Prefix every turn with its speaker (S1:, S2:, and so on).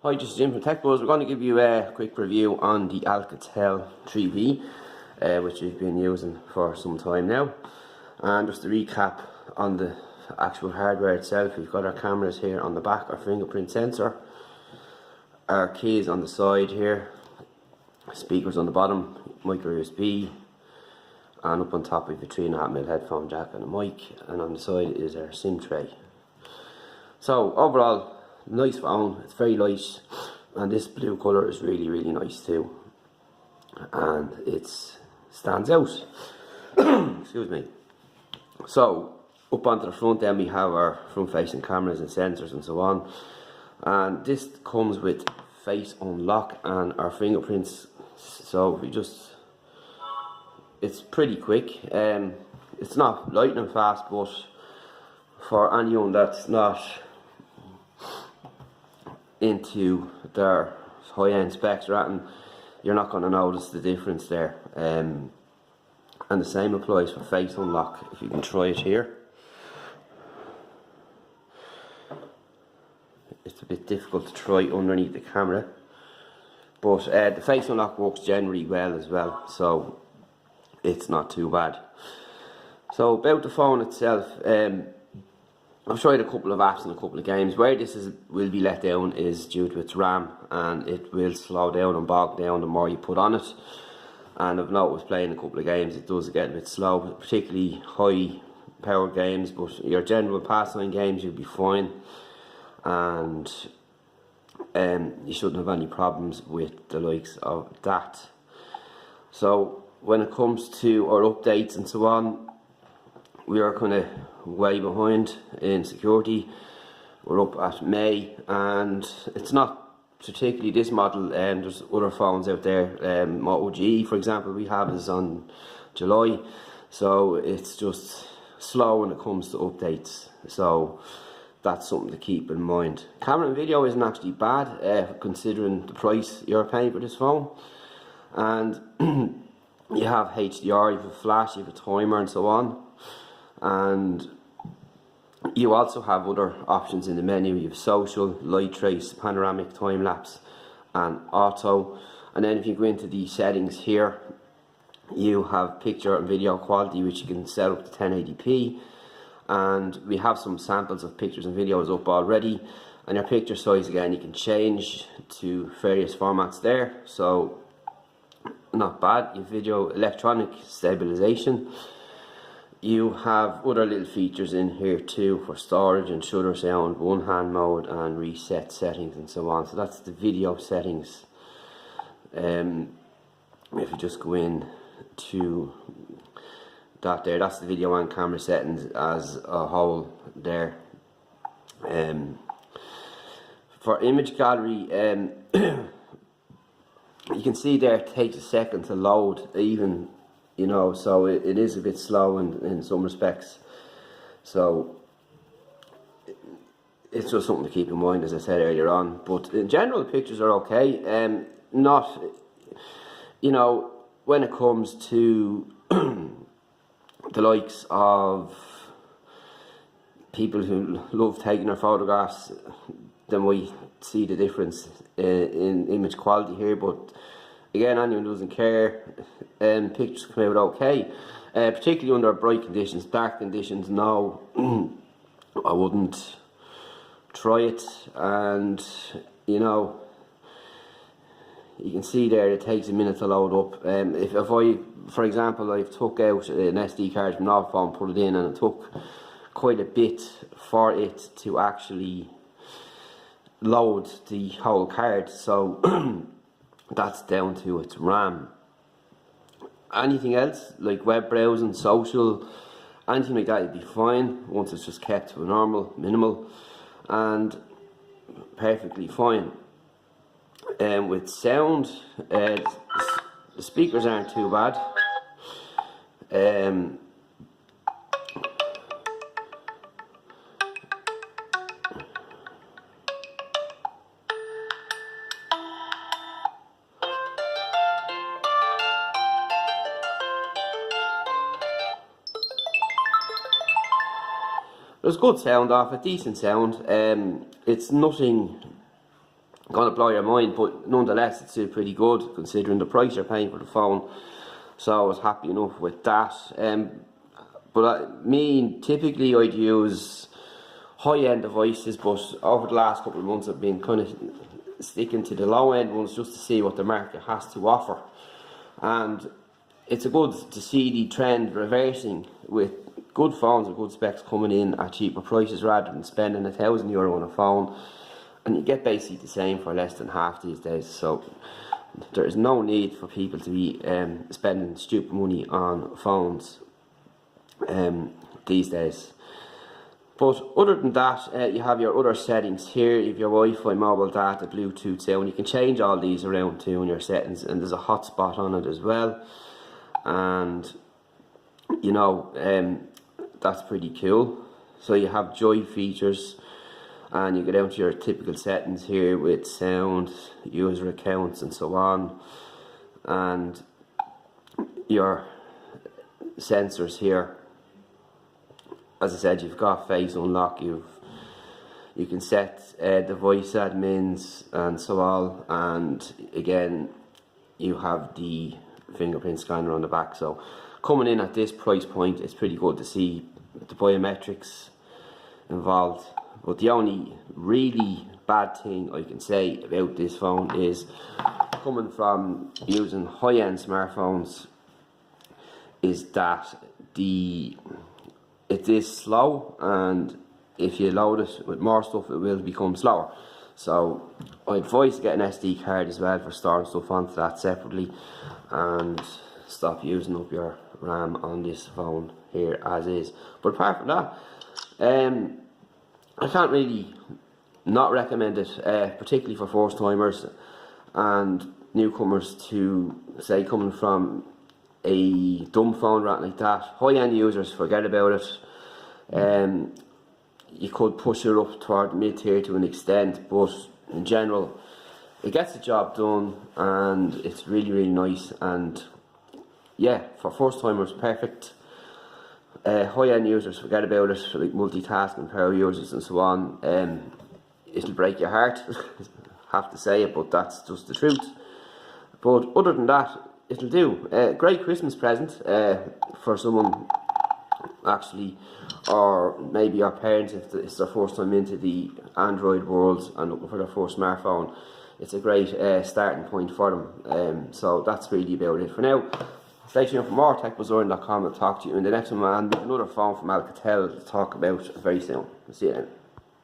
S1: Hi, just Jim from Tech Buzz. We're going to give you a quick review on the Alcatel 3V, which we've been using for some time now. And just to recap on the actual hardware itself, we've got our cameras here on the back, our fingerprint sensor, our keys on the side here, speakers on the bottom, micro USB, and up on top we have a 3.5mm headphone jack and a mic, and on the side is our SIM tray. So overall, nice phone. It's very light, and this blue colour is really nice too, and it stands out. Excuse me. So up onto the front then we have our front facing cameras and sensors and so on, and this comes with face unlock and our fingerprints. So it's pretty quick. It's not lightning fast, but for anyone that's not into their high-end specs or anything, you're not going to notice the difference there. And the same applies for face unlock. If you can try it here, it's a bit difficult to try underneath the camera, but the face unlock works generally well as well, so it's not too bad. So about the phone itself, I've tried a couple of apps and a couple of games. Where this will be let down is due to its RAM, and it will slow down and bog down the more you put on it. And I've noticed playing a couple of games it does get a bit slow, particularly high powered games, but your general pastime games you'll be fine, and you shouldn't have any problems with the likes of that. So when it comes to our updates and so on, we are kind of way behind in security. We're up at May, and it's not particularly this model, and there's other phones out there. Moto G, for example, we have is on July, so it's just slow when it comes to updates. So that's something to keep in mind. Camera and video isn't actually bad, considering the price you're paying for this phone. And you have HDR, you have a flash, you have a timer and so on. And you also have other options in the menu. You have social, light trace, panoramic, time lapse and auto. And then if you go into the settings here, you have picture and video quality, which you can set up to 1080p, and we have some samples of pictures and videos up already. And your picture size again you can change to various formats there, so not bad. Your video electronic stabilization. You have other little features in here too for storage and shutter sound, one hand mode and reset settings and so on. So that's the video settings. If you just go in to that there, that's the video and camera settings as a whole there. For image gallery, you can see there it takes a second to load even. You know, so it is a bit slow in some respects. So it's just something to keep in mind, as I said earlier on. But in general, the pictures are okay. Not, you know, when it comes to the likes of people who love taking their photographs, then we see the difference in image quality here. But again, anyone who doesn't care, pictures come out okay, particularly under bright conditions. Dark conditions, no, I wouldn't try it. And you know, you can see there it takes a minute to load up. If I, for example, I took out an SD card from an phone, put it in, and it took quite a bit for it to actually load the whole card. So that's down to its RAM. Anything else like web browsing, social, anything like that, you'd be fine once it's just kept to a normal, minimal, and perfectly fine. With sound, the speakers aren't too bad. There's good sound off it, decent sound. It's nothing going to blow your mind, but nonetheless it's still pretty good considering the price you're paying for the phone. So I was happy enough with that. Typically I'd use high-end devices, but over the last couple of months I've been kind of sticking to the low-end ones just to see what the market has to offer. And it's good to see the trend reversing with good phones and good specs coming in at cheaper prices rather than spending €1,000 on a phone, and you get basically the same for less than half these days. So there is no need for people to be spending stupid money on phones these days. But other than that, you have your other settings here. You have your Wi-Fi, mobile data, Bluetooth sound. You can change all these around too in your settings, and there's a hotspot on it as well. And you know, that's pretty cool. So you have Joy features, and you go down to your typical settings here with sound, user accounts and so on, and your sensors here. As I said, you've got face unlock, you can set device admins and so on, and again you have the fingerprint scanner on the back. So coming in at this price point, it's pretty good to see the biometrics involved. But the only really bad thing I can say about this phone is, coming from using high-end smartphones, is that it is slow, and if you load it with more stuff it will become slower. So I advise getting an SD card as well for storing stuff onto that separately, and stop using up your RAM on this phone here as is. But apart from that, I can't really not recommend it, particularly for first timers and newcomers, to say coming from a dumb phone or anything like that. High-end users, forget about it. You could push it up toward mid-tier to an extent, but in general it gets the job done, and it's really, really nice. And yeah, for first timers, perfect. High-end users, forget about it, like multitasking power users and so on. It'll break your heart, have to say it, but that's just the truth. But other than that, it'll do. Great Christmas present for someone actually, or maybe your parents if it's their first time into the Android world and looking for their first smartphone. It's a great starting point for them. So that's really about it for now. Stay tuned for more. TechBuzzOrange.com. I'll talk to you in the next one, and another phone from Alcatel to talk about very soon. See you then.